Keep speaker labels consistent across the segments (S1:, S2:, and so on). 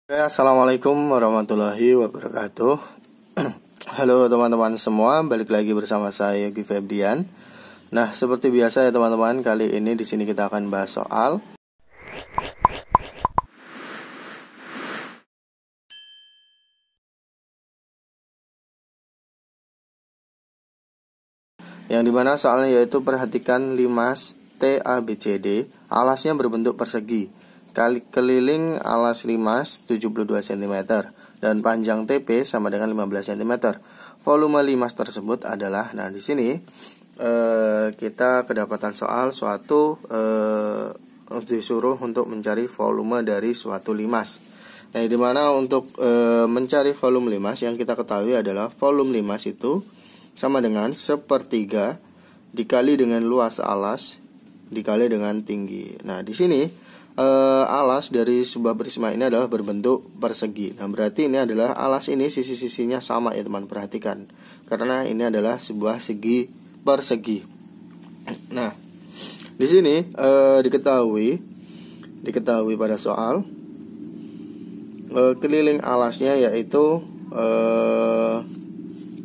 S1: Assalamualaikum warahmatullahi wabarakatuh. Halo teman-teman semua, balik lagi bersama saya Yogi Febrian. Nah, seperti biasa ya teman-teman, kali ini di sini kita akan bahas soal yang dimana soalnya yaitu perhatikan limas TABCD, alasnya berbentuk persegi. Keliling alas limas 72 cm dan panjang TP sama dengan 15 cm. Volume limas tersebut adalah, nah di sini kita kedapatan soal suatu disuruh untuk mencari volume dari suatu limas. Nah, dimana untuk mencari volume limas yang kita ketahui adalah volume limas itu sama dengan sepertiga dikali dengan luas alas dikali dengan tinggi. Nah, di sini alas dari sebuah prisma ini adalah berbentuk persegi. Nah, berarti ini adalah alas ini sisi-sisinya sama ya teman, perhatikan. Karena ini adalah sebuah segi persegi. Nah, di sini diketahui pada soal keliling alasnya yaitu 72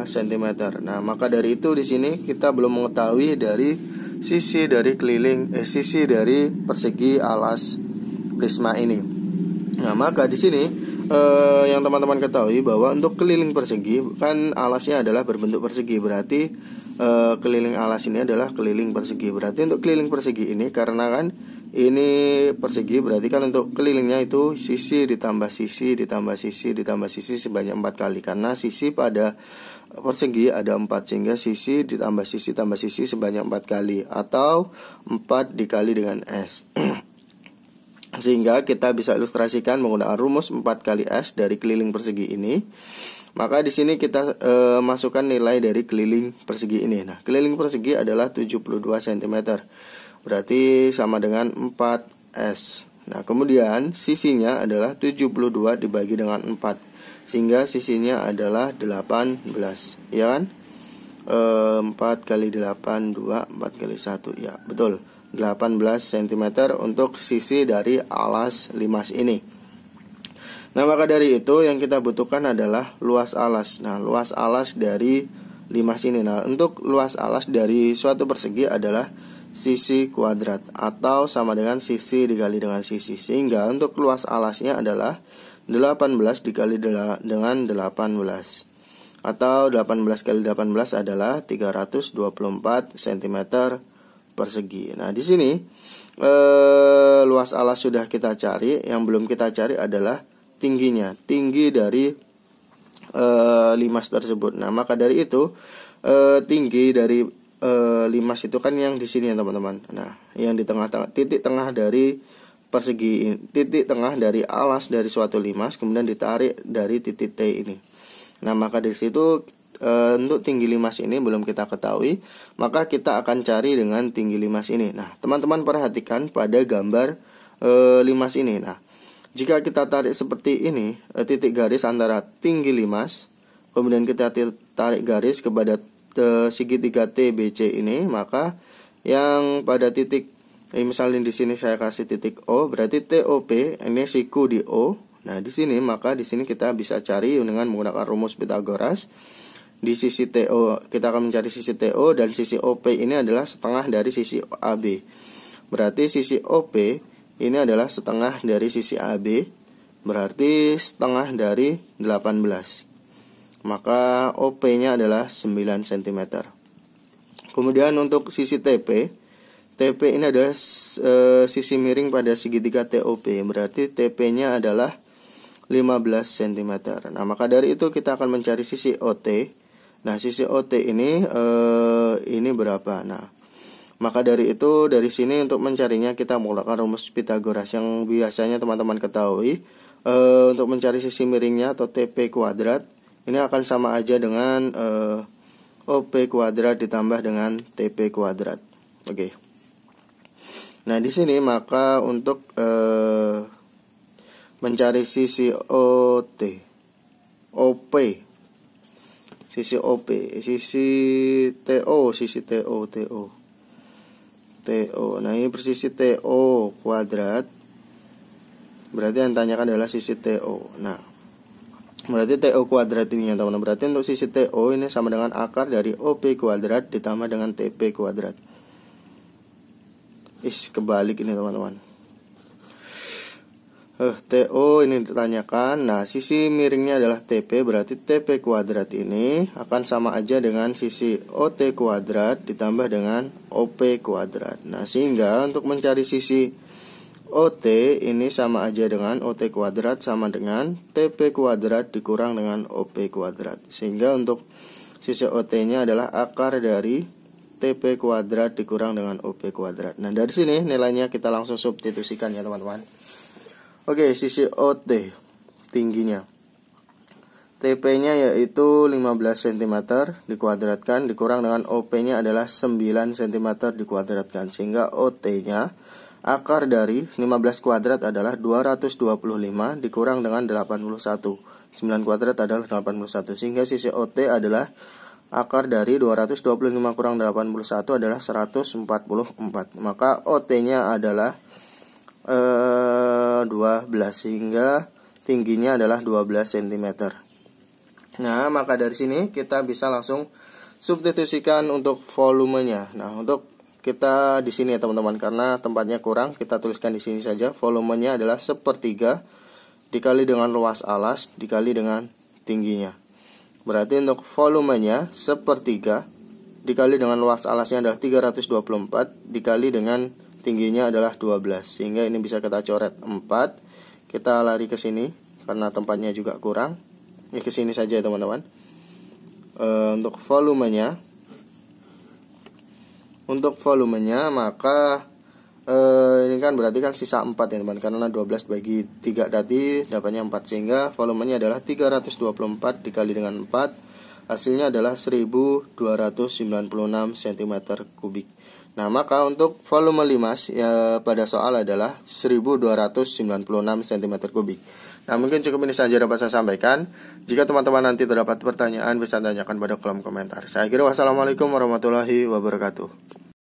S1: cm. Nah, maka dari itu di sini kita belum mengetahui dari sisi dari sisi dari persegi alas prisma ini. Nah, maka di sini yang teman-teman ketahui bahwa untuk keliling persegi kan alasnya adalah berbentuk persegi, berarti keliling alas ini adalah keliling persegi. Berarti untuk keliling persegi ini, karena kan ini persegi, berarti kan untuk kelilingnya itu sisi ditambah sisi ditambah sisi ditambah sisi sebanyak 4 kali. Karena sisi pada persegi ada 4, sehingga sisi ditambah sisi tambah sisi sebanyak 4 kali, atau 4 dikali dengan S. Sehingga kita bisa ilustrasikan menggunakan rumus 4 kali S dari keliling persegi ini. Maka di sini kita masukkan nilai dari keliling persegi ini. Nah, keliling persegi adalah 72 cm. Berarti sama dengan 4S. Nah, kemudian sisinya adalah 72 dibagi dengan 4, sehingga sisinya adalah 18, ya kan? 4 kali 8, 2, 4 kali 1, ya betul, 18 cm untuk sisi dari alas limas ini. Nah, maka dari itu yang kita butuhkan adalah luas alas. Nah, luas alas dari limas ini. Nah, untuk luas alas dari suatu persegi adalah sisi kuadrat, atau sama dengan sisi dikali dengan sisi. Sehingga untuk luas alasnya adalah 18 dikali dengan 18, atau 18 kali 18 adalah 324 cm persegi. Nah, di sini luas alas sudah kita cari. Yang belum kita cari adalah tingginya, tinggi dari limas tersebut. Nah, maka dari itu tinggi dari limas itu kan yang di sini ya teman-teman. Nah, yang di tengah-tengah, titik tengah dari persegi, titik tengah dari alas dari suatu limas, kemudian ditarik dari titik T ini. Nah, maka dari situ untuk tinggi limas ini belum kita ketahui, maka kita akan cari dengan tinggi limas ini. Nah, teman-teman perhatikan pada gambar limas ini. Nah, jika kita tarik seperti ini, titik garis antara tinggi limas, kemudian kita tarik garis kepada segitiga TBC ini, maka yang pada titik misalnya di sini saya kasih titik O, berarti TOP ini siku di O. Nah, di sini maka di sini kita bisa cari dengan menggunakan rumus Pythagoras. Di sisi TO kita akan mencari sisi TO, dan sisi OP ini adalah setengah dari sisi AB. Berarti sisi OP ini adalah setengah dari sisi AB, berarti setengah dari 18. Maka OP-nya adalah 9 cm. Kemudian untuk sisi TP ini adalah sisi miring pada segitiga TOP, berarti TP-nya adalah 15 cm. Nah, maka dari itu kita akan mencari sisi OT. Nah, sisi OT ini berapa? Nah, maka dari itu dari sini untuk mencarinya kita menggunakan rumus Pythagoras yang biasanya teman-teman ketahui. Untuk mencari sisi miringnya atau TP kuadrat, ini akan sama aja dengan OP kuadrat ditambah dengan TP kuadrat. Oke. Nah, di sini maka untuk mencari sisi OP, sisi OP, sisi TO. Nah, ini persisi TO kuadrat Berarti yang ditanyakan adalah sisi TO. Nah, berarti TO kuadrat ini ya teman-teman. Berarti untuk sisi TO ini sama dengan akar dari OP kuadrat ditambah dengan TP kuadrat. Kebalik ini teman-teman. TO ini ditanyakan. Nah, sisi miringnya adalah TP, berarti TP kuadrat ini akan sama aja dengan sisi OT kuadrat ditambah dengan OP kuadrat. Nah, sehingga untuk mencari sisi OT ini sama aja dengan OT kuadrat sama dengan TP kuadrat dikurang dengan OP kuadrat. Sehingga untuk sisi OT-nya adalah akar dari TP kuadrat dikurang dengan OP kuadrat. Nah, dari sini nilainya kita langsung substitusikan ya teman-teman. Oke, sisi OT tingginya, TP-nya yaitu 15 cm dikuadratkan dikurang dengan OP-nya adalah 9 cm dikuadratkan. Sehingga OT-nya akar dari 15 kuadrat adalah 225 dikurang dengan 81. 9 kuadrat adalah 81. Sehingga sisi OT adalah akar dari 225 kurang 81 adalah 144. Maka OT-nya adalah 12 sehingga tingginya adalah 12 cm. Nah, maka dari sini kita bisa langsung substitusikan untuk volumenya. Nah, untuk kita di sini ya teman-teman, karena tempatnya kurang, kita tuliskan di sini saja. Volumenya adalah 1/3 dikali dengan luas alas dikali dengan tingginya. Berarti untuk volumenya 1/3 dikali dengan luas alasnya adalah 324 dikali dengan tingginya adalah 12. Sehingga ini bisa kita coret 4. Kita lari ke sini karena tempatnya juga kurang. Ini ke sini saja ya teman-teman. Untuk volumenya maka ini kan berarti kan sisa 4 ya teman, karena 12 bagi 3 tadi dapatnya 4. Sehingga volumenya adalah 324 dikali dengan 4, hasilnya adalah 1296 cm3. Nah, maka untuk volume limas ya, pada soal adalah 1296 cm3. Nah, mungkin cukup ini saja dapat saya sampaikan. Jika teman-teman nanti terdapat pertanyaan bisa tanyakan pada kolom komentar. Saya kira wassalamualaikum warahmatullahi wabarakatuh.